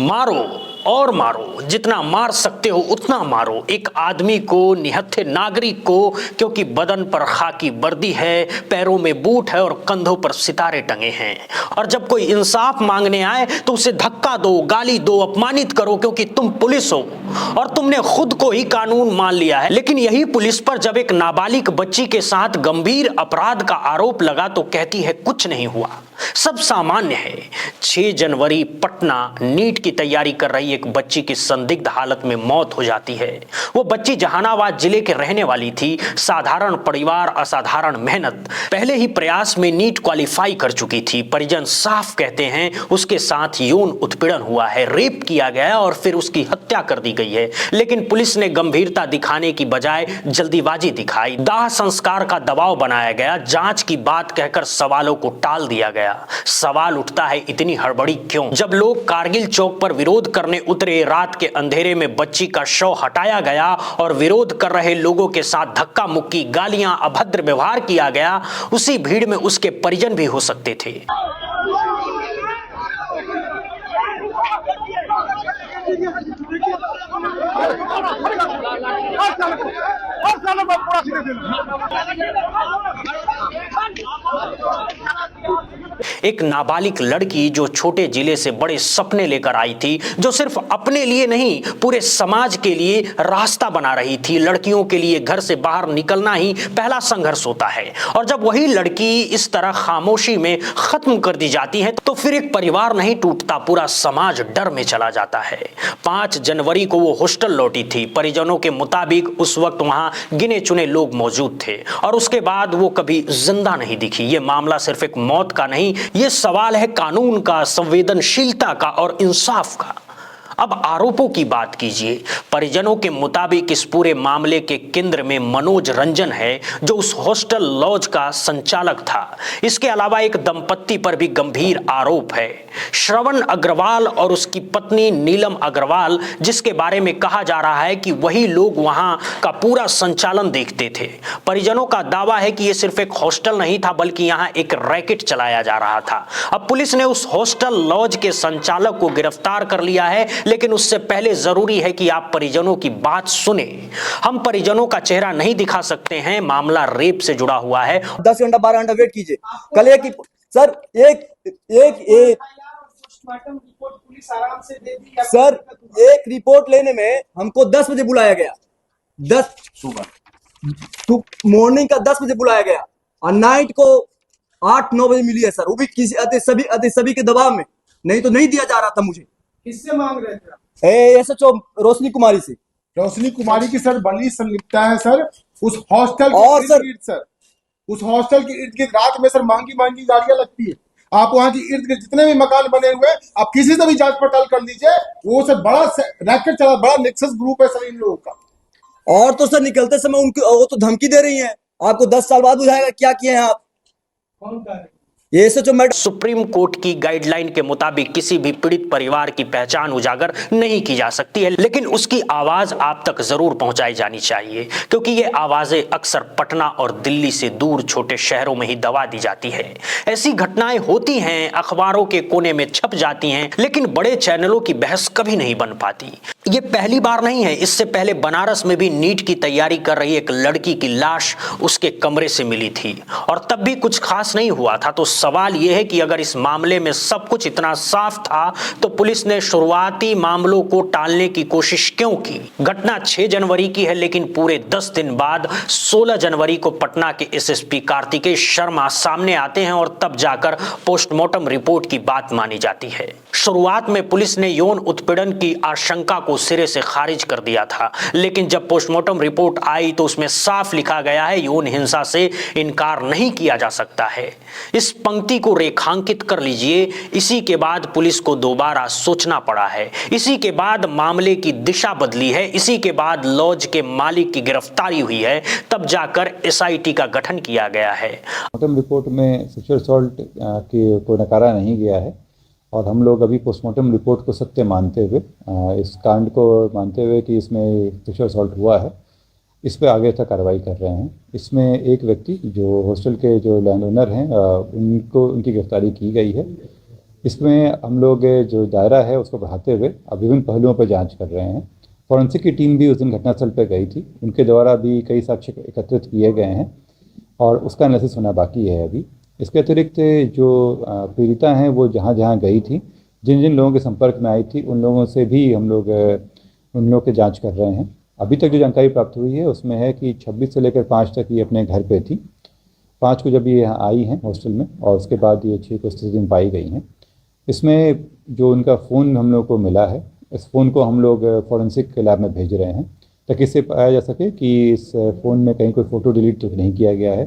मारो और मारो, जितना मार सकते हो उतना मारो एक आदमी को, निहत्थे नागरिक को, क्योंकि बदन पर खाकी वर्दी है, पैरों में बूट है और कंधों पर सितारे टंगे हैं। और जब कोई इंसाफ मांगने आए तो उसे धक्का दो, गाली दो, अपमानित करो, क्योंकि तुम पुलिस हो और तुमने खुद को ही कानून मान लिया है। लेकिन यही पुलिस पर जब एक नाबालिग बच्ची के साथ गंभीर अपराध का आरोप लगा तो कहती है कुछ नहीं हुआ, सब सामान्य है। 6 जनवरी पटना, नीट की तैयारी कर रही एक बच्ची की संदिग्ध हालत में मौत हो जाती है। वो बच्ची जहानाबाद जिले के रहने वाली थी, साधारण परिवार, असाधारण मेहनत, पहले ही प्रयास में नीट क्वालिफाई कर चुकी थी। परिजन साफ कहते हैं उसके साथ यौन उत्पीड़न हुआ है, रेप किया गया है और फिर उसकी हत्या कर दी गई है। लेकिन पुलिस ने गंभीरता दिखाने की बजाय जल्दीबाजी दिखाई, दाह संस्कार का दबाव बनाया गया, जांच की बात कहकर सवालों को टाल दिया गया। सवाल उठता है इतनी हड़बड़ी क्यों? जब लोग कारगिल चौक पर विरोध करने उतरे, रात के अंधेरे में बच्ची का शव हटाया गया और विरोध कर रहे लोगों के साथ धक्का मुक्की, गालियां, अभद्र व्यवहार किया गया, उसी भीड़ में उसके परिजन भी हो सकते थे। एक नाबालिग लड़की जो छोटे जिले से बड़े सपने लेकर आई थी, जो सिर्फ अपने लिए नहीं पूरे समाज के लिए रास्ता बना रही थी। लड़कियों के लिए घर से बाहर निकलना ही पहला संघर्ष होता है और जब वही लड़की इस तरह खामोशी में खत्म कर दी जाती है तो फिर एक परिवार नहीं टूटता, पूरा समाज डर में चला जाता है। 5 जनवरी को वो हॉस्टल लौटी थी। परिजनों के मुताबिक उस वक्त वहां गिने चुने लोग मौजूद थे और उसके बाद वो कभी जिंदा नहीं दिखी। ये मामला सिर्फ एक मौत का नहीं, ये सवाल है कानून का, संवेदनशीलता का और इंसाफ का। अब आरोपों की बात कीजिए। परिजनों के मुताबिक इस पूरे मामले के केंद्र में मनोज रंजन है, जो उस हॉस्टल लॉज का संचालक था। इसके अलावा एक दंपत्ति पर भी गंभीर आरोप है, श्रवण अग्रवाल और उसकी पत्नी नीलम अग्रवाल, जिसके बारे में कहा जा रहा है कि वही लोग वहां का पूरा संचालन देखते थे। परिजनों का दावा है कि यह सिर्फ एक हॉस्टल नहीं था, बल्कि यहां एक रैकेट चलाया जा रहा था। अब पुलिस ने उस हॉस्टल लॉज के संचालक को गिरफ्तार कर लिया है, लेकिन उससे पहले जरूरी है कि आप परिजनों की बात सुने। हम परिजनों का चेहरा नहीं दिखा सकते हैं, मामला रेप से जुड़ा हुआ है। 10 घंटा 12 घंटा वेट कीजिए। कल एक सर एक रिपोर्ट पुलिस आराम से दे दी सर। एक रिपोर्ट लेने में हमको 10 बजे बुलाया गया, 10 सुबह मॉर्निंग का 10 बजे बुलाया गया और नाइट को 8-9 बजे मिली है सर, वो भी किसी सभी के दबाव में, नहीं तो नहीं दिया जा रहा था मुझे। किससे मांग रहे थे? SHO रोशनी कुमारी से। रोशनी कुमारी की सर बड़ी संलिप्तता है सर उस हॉस्टल और सर उस हॉस्टल के इर्द गिर्द रात में सर महंगी गाड़ियां लगती है। आप वहाँ की इर्द गिर्द जितने भी मकान बने हुए हैं, आप किसी से भी जांच पड़ताल कर लीजिए, वो सर बड़ा रैकेट चला, बड़ा नेक्सस ग्रुप है सर इन लोगों का। और तो सर निकलते समय उनको वो तो धमकी दे रही है, आपको 10 साल बाद बुझाएगा क्या किए हैं आप। कौन कह रहे? ये SHO मैडम। सुप्रीम कोर्ट की गाइडलाइन के मुताबिक किसी भी पीड़ित परिवार की पहचान उजागर नहीं की जा सकती है, लेकिन उसकी आवाज आप तक जरूर पहुंचाई जानी चाहिए, क्योंकि ये आवाजें अक्सर पटना और दिल्ली से दूर छोटे शहरों में ही दबा दी जाती है। ऐसी घटनाएं होती हैं, अखबारों के कोने में छप जाती हैं, लेकिन बड़े चैनलों की बहस कभी नहीं बन पाती। ये पहली बार नहीं है, इससे पहले बनारस में भी नीट की तैयारी कर रही एक लड़की की लाश उसके कमरे से मिली थी और तब भी कुछ खास नहीं हुआ था। तो सवाल यह है कि अगर इस मामले में सब कुछ इतना साफ था तो पुलिस ने शुरुआती मामलों को टालने की कोशिश क्यों की? घटना 6 जनवरी की है, लेकिन पूरे 10 दिन बाद 16 जनवरी को पटना के SSP कार्तिकेय शर्मा सामने आते हैं और तब जाकर पोस्टमार्टम रिपोर्ट की बात मानी जाती है। शुरुआत में पुलिस ने यौन उत्पीड़न की आशंका को सिरे से खारिज कर दिया था, लेकिन जब पोस्टमार्टम रिपोर्ट आई तो उसमें साफ लिखा गया है यौन हिंसा से इनकार नहीं किया जा सकता है। इस पंक्ति को रेखांकित कर लीजिए। इसी के बाद पुलिस को दोबारा सोचना पड़ा है, इसी के बाद मामले की दिशा बदली है, इसी के बाद लॉज के मालिक की गिरफ्तारी हुई है, तब जाकर SIT का गठन किया गया है। पोस्टमार्टम रिपोर्ट में सेक्सुअल असॉल्ट को नकारा नहीं गया है और हम लोग अभी पोस्टमार्टम रिपोर्ट को सत्य मानते हुए, इस कांड को मानते हुए कि इसमें सेक्सुअल असॉल्ट हुआ है, इस पर आगे तक कार्रवाई कर रहे हैं। इसमें एक व्यक्ति जो हॉस्टल के जो लैंड ओनर हैं, उनकी गिरफ्तारी की गई है इसमें हम लोग जो दायरा है उसको बढ़ाते हुए अब विभिन्न पहलुओं पर जांच कर रहे हैं। फॉरेंसिक की टीम भी उस दिन घटनास्थल पर गई थी, उनके द्वारा भी कई साक्ष्य एकत्रित किए गए हैं और उसका एनालिसिस होना बाकी है अभी। इसके अतिरिक्त जो पीड़िता हैं वो जहाँ जहाँ गई थी, जिन जिन लोगों के संपर्क में आई थी, उन लोगों से भी हम लोग उन लोगों की जांच कर रहे हैं। अभी तक जो जानकारी प्राप्त हुई है उसमें है कि 26 से लेकर 5 तक ये अपने घर पे थी। 5 को जब ये यहाँ आई हैं हॉस्टल में और उसके बाद ये 6 को स्थिति में पाई गई हैं। इसमें जो उनका फ़ोन हम लोग को मिला है, इस फ़ोन को हम लोग फॉरेंसिक लैब में भेज रहे हैं ताकि इससे पाया जा सके कि इस फ़ोन में कहीं कोई फ़ोटो डिलीट तो नहीं किया गया है,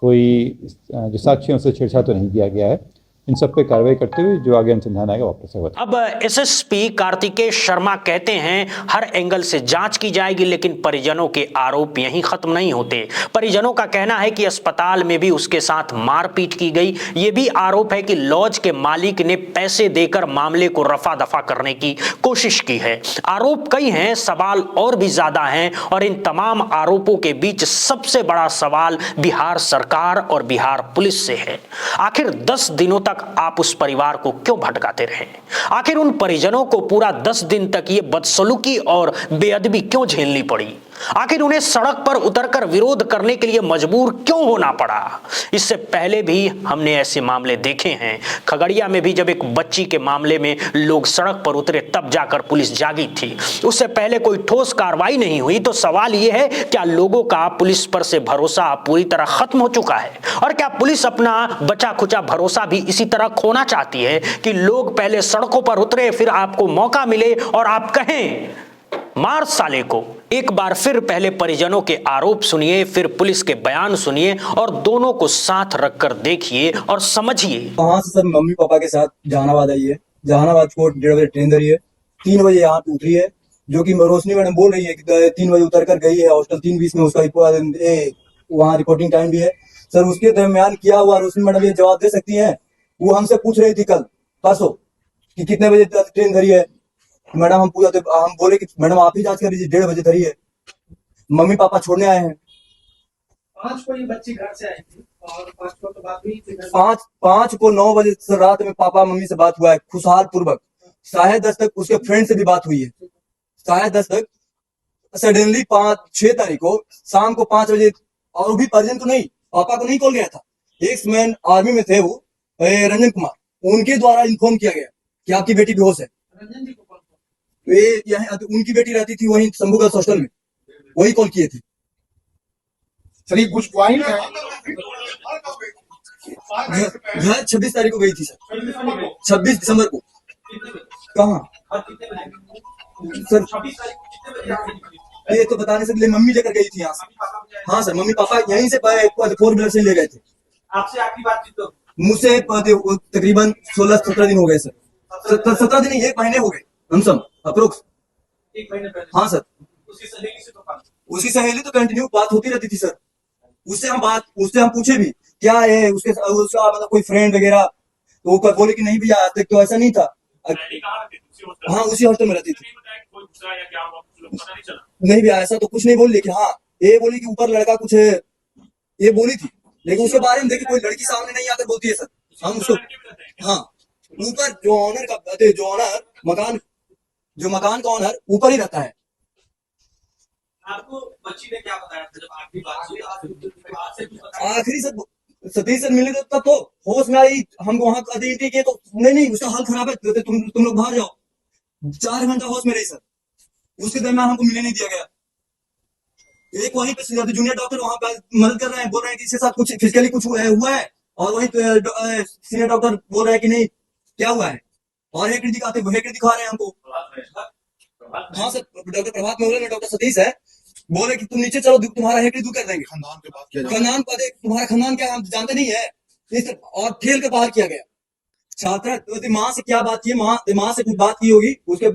कोई जो साक्ष्य उससे छेड़छाड़ तो नहीं किया गया है। इन सब पे कार्रवाई करते हुए जो आगे अनुसंधान आएगा वापस से बताएं। अब एसएसपी कार्तिकेय शर्मा कहते हैं हर एंगल से जांच की जाएगी, लेकिन परिजनों के आरोप यहीं खत्म नहीं होते। परिजनों का कहना है कि अस्पताल में भी उसके साथ मारपीट की गई। ये भी आरोप है कि लॉज के मालिक ने पैसे देकर मामले को रफा दफा करने की कोशिश की है। आरोप कई हैं, सवाल और भी ज्यादा हैं और इन तमाम आरोपों के बीच सबसे बड़ा सवाल बिहार सरकार और बिहार पुलिस से है। आखिर 10 दिनों तक आप उस परिवार को क्यों भटकाते रहे? आखिर उन परिजनों को पूरा 10 दिन तक ये बदसलूकी और बेअदबी क्यों झेलनी पड़ी? आखिर उन्हें सड़क पर उतरकर विरोध करने के लिए मजबूर क्यों होना पड़ा? इससे पहले भी हमने ऐसे मामले देखे हैं। खगड़िया में भी जब एक बच्ची के मामले में लोग सड़क पर उतरे तब जाकर पुलिस जागी थी। उससे पहले कोई ठोस कार्रवाई नहीं हुई। तो सवाल यह है, क्या लोगों का पुलिस पर से भरोसा पूरी तरह खत्म हो चुका है? और क्या पुलिस अपना बचा खुचा भरोसा भी इसी तरह खोना चाहती है कि लोग पहले सड़कों पर उतरे, फिर आपको मौका मिले और आप कहें मार साले को? एक बार फिर पहले परिजनों के आरोप सुनिए, फिर पुलिस के बयान सुनिए और दोनों को साथ रखकर देखिए और समझिए। वहां से सर मम्मी पापा के साथ जहानाबाद आई है। जहानाबाद को 1:30 बजे ट्रेन धरी है, 3 बजे यहाँ पे उतरी है, जो कि रोशनी मैडम बोल रही है कि 3 बजे उतर कर गई है हॉस्टल। 3:20 में उसका वहाँ रिपोर्टिंग टाइम भी है। सर उसके दरमियान क्या हुआ रोशनी मैडम ये जवाब दे सकती हैं? वो हमसे पूछ रही थी कल परसों कि कितने बजे ट्रेन धरी है। मैडम हम बोले कि मैडम आप ही जांच कर लीजिए, 1:30 बजे धरी है। मम्मी पापा छोड़ने आए हैं। 5 को ये बच्ची घर से आई थी और 5 को तो बात हुई थी। 5 को 9 बजे से रात में पापा मम्मी से बात हुआ है खुशहाल पूर्वक। 10:30 तक उसके फ्रेंड से भी बात हुई है। 10:30 तक सडनली 6 तारीख को शाम को 5 बजे, और भी परिजन को नहीं, पापा को नहीं कॉल गया था। एक्समैन आर्मी में थे वो रंजन कुमार, उनके द्वारा इन्फॉर्म किया गया कि आपकी बेटी बेहोश है। रंजन जी को कॉल उनकी बेटी रहती थी वहीं शंभू गर्ल्स हॉस्टल में, वही कॉल किए थे। सर ये कुछ पॉइंट है। घर 26 तारीख को गई थी सर, 26 दिसंबर को। कहाँ सर? ये तो बताने से पहले मम्मी लेकर गई थी यहाँ से। हाँ सर, मम्मी पापा यहीं से 4 व्हीलर से ले गए थे। आपसे आखिरी बातचीत तो मुझसे तकरीबन 16-17 दिन हो गए सर। 17 दिन, 1 महीने हो गए हमसम अप्रोक्स। 1 महीने पहले? हाँ सर। उसी सहेली से तो बात? उसी सहेली तो कंटिन्यू बात होती रहती थी सर। उससे हम पूछे भी क्या है उसका मतलब कोई फ्रेंड वगैरह, तो वो बोले कि नहीं भैया आज तक तो ऐसा नहीं था। हाँ उसी हॉस्टल में रहती थी। नहीं भैया ऐसा तो कुछ नहीं बोली, लेकिन हाँ ये बोली कि ऊपर लड़का कुछ है, ये बोली थी। लेकिन उसके बारे में देखिए कोई लड़की सामने नहीं आकर बोलती है सर। हम उसको हाँ ऊपर जो ऑनर मकान का ऑनर ऊपर ही रहता है। आपको बच्ची ने क्या बताया था जब आखिरी बात हुई? आखिरी सतीश से मिले तब तो होश में आई। हम वहां आइडेंटिटी किए तो नहीं उसका हाल खराब है, तुम लोग बाहर जाओ। 4 घंटा होश में रही सर। उसके दरमियान हमको मिलने नहीं दिया गया। एक वहीं पे जूनियर डॉक्टर वहां पे मदद कर रहे हैं, बोल रहे हैं कि इसके साथ कुछ फिजिकली कुछ हुआ है, और वहीं सीनियर डॉक्टर बोल रहे हैं कि नहीं क्या हुआ है, और हेकड़ी दिखा रहे हैं हमको। हाँ सर, डॉक्टर प्रभात मोहल्ले में डॉक्टर सतीश है, बोले कि तुम नीचे चलो तुम्हारा हेकड़ी दूर कर देंगे। खानदान पे बात किया जाए। खानदान पर तुम्हारा खानदान क्या हम जानते नहीं है, और ठेल के बाहर किया गया। छात्रा माँ से क्या बात की, माँ से कुछ बात की होगी, उसके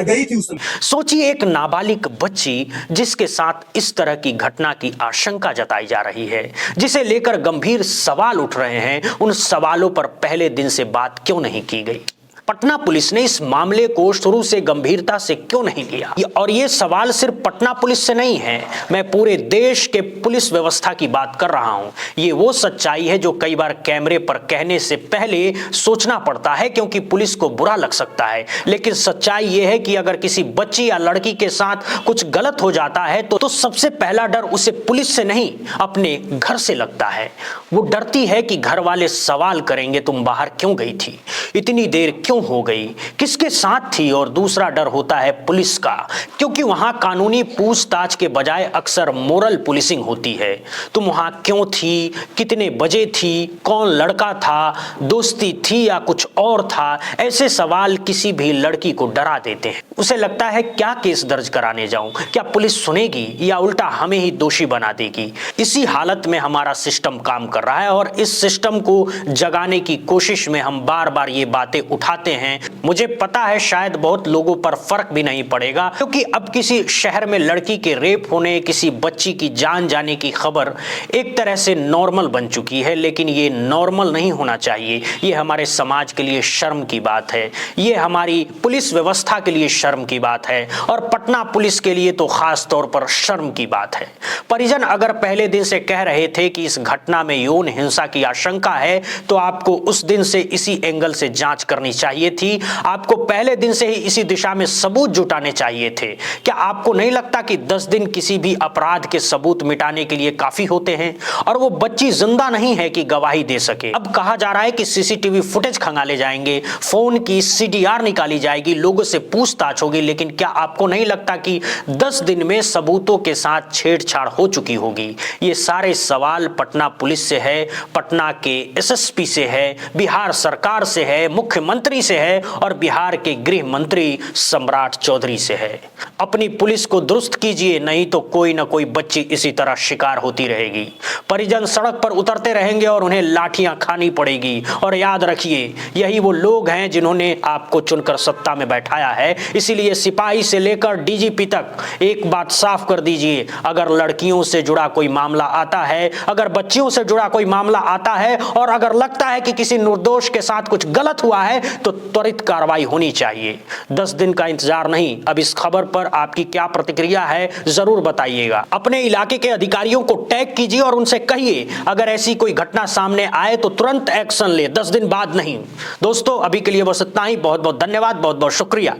गई थी उस समय। सोचिए, एक नाबालिग बच्ची जिसके साथ इस तरह की घटना की आशंका जताई जा रही है, जिसे लेकर गंभीर सवाल उठ रहे हैं, उन सवालों पर पहले दिन से बात क्यों नहीं की गई? पटना पुलिस ने इस मामले को शुरू से गंभीरता से क्यों नहीं लिया? और ये सवाल सिर्फ पटना पुलिस से नहीं है, मैं पूरे देश के पुलिस व्यवस्था की बात कर रहा हूं। ये वो सच्चाई है जो कई बार कैमरे पर कहने से पहले सोचना पड़ता है, क्योंकि पुलिस को बुरा लग सकता है, लेकिन सच्चाई ये है कि अगर किसी बच्ची या लड़की के साथ कुछ गलत हो जाता है तो सबसे पहला डर उसे पुलिस से नहीं, अपने घर से लगता है। वो डरती है कि घर वाले सवाल करेंगे, तुम बाहर क्यों गई थी, इतनी देर क्यों हो गई, किसके साथ थी। और दूसरा डर होता है पुलिस का, क्योंकि वहां कानूनी पूछताछ के बजाय अक्सर मोरल पुलिसिंग होती है। तुम वहां क्यों थी, कितने बजे थी, कौन लड़का था, दोस्ती थी या कुछ और था। ऐसे सवाल किसी भी लड़की को डरा देते हैं। उसे लगता है क्या केस दर्ज कराने जाऊं, क्या पुलिस सुनेगी या उल्टा हमें ही दोषी बना देगी। इसी हालत में हमारा सिस्टम काम कर रहा है और इस सिस्टम को जगाने की कोशिश में हम बार बार ये बातें उठाते हैं। मुझे पता है शायद बहुत लोगों पर फर्क भी नहीं पड़ेगा, क्योंकि अब किसी शहर में लड़की के रेप होने, किसी बच्ची की जान जाने की खबर एक तरह से नॉर्मल बन चुकी है। लेकिन ये नॉर्मल नहीं होना चाहिए। ये हमारे समाज के लिए शर्म की बात है, ये हमारी पुलिस व्यवस्था के लिए शर्म की बात है और पटना पुलिस के लिए तो खास तौर पर शर्म की बात है। परिजन अगर पहले दिन से कह रहे थे कि इस घटना में यौन हिंसा की आशंका है तो आपको उस दिन से इसी एंगल से जांच करनी चाहिए थी। आपको पहले दिन से ही इसी दिशा में सबूत जुटाने चाहिए थे। क्या आपको नहीं लगता कि 10 दिन किसी भी अपराध के सबूत मिटाने के लिए काफी होते हैं? और वो बच्ची जिंदा नहीं है कि गवाही दे सके। अब कहा जा रहा है कि सीसीटीवी फुटेज खंगाले जाएंगे, फोन की सीडीआर निकाली जाएगी, लोगों से पूछताछ होगी। लेकिन क्या आपको नहीं लगता कि 10 दिन में सबूतों के साथ छेड़छाड़ हो चुकी होगी? ये सारे सवाल पटना पुलिस से है, पटना के एसएसपी से है, बिहार सरकार से है, मुख्यमंत्री से है और बिहार के गृह मंत्री सम्राट चौधरी से है। अपनी पुलिस को दुरुस्त कीजिए, नहीं तो कोई ना कोई बच्ची इसी तरह शिकार होती रहेगी। परिजन सड़क पर उतरते रहेंगे और उन्हें लाठियां खानी पड़ेगी। और याद रखिए, यही वो लोग हैं जिन्होंने आपको चुनकर सत्ता में बैठाया है। इसीलिए सिपाही से लेकर डीजीपी तक एक बात साफ कर दीजिए, अगर लड़कियों से जुड़ा कोई मामला आता है, अगर बच्चियों से जुड़ा कोई मामला आता है और अगर लगता है कि किसी निर्दोष के साथ कुछ गलत हुआ है तो त्वरित कार्रवाई होनी चाहिए। 10 दिन का इंतजार नहीं। अब इस खबर पर आपकी क्या प्रतिक्रिया है जरूर बताइएगा। अपने इलाके के अधिकारियों को टैग कीजिए और उनसे कहिए अगर ऐसी कोई घटना सामने आए तो तुरंत एक्शन ले, 10 दिन बाद नहीं। दोस्तों अभी के लिए बस इतना ही। बहुत बहुत धन्यवाद, बहुत बहुत शुक्रिया।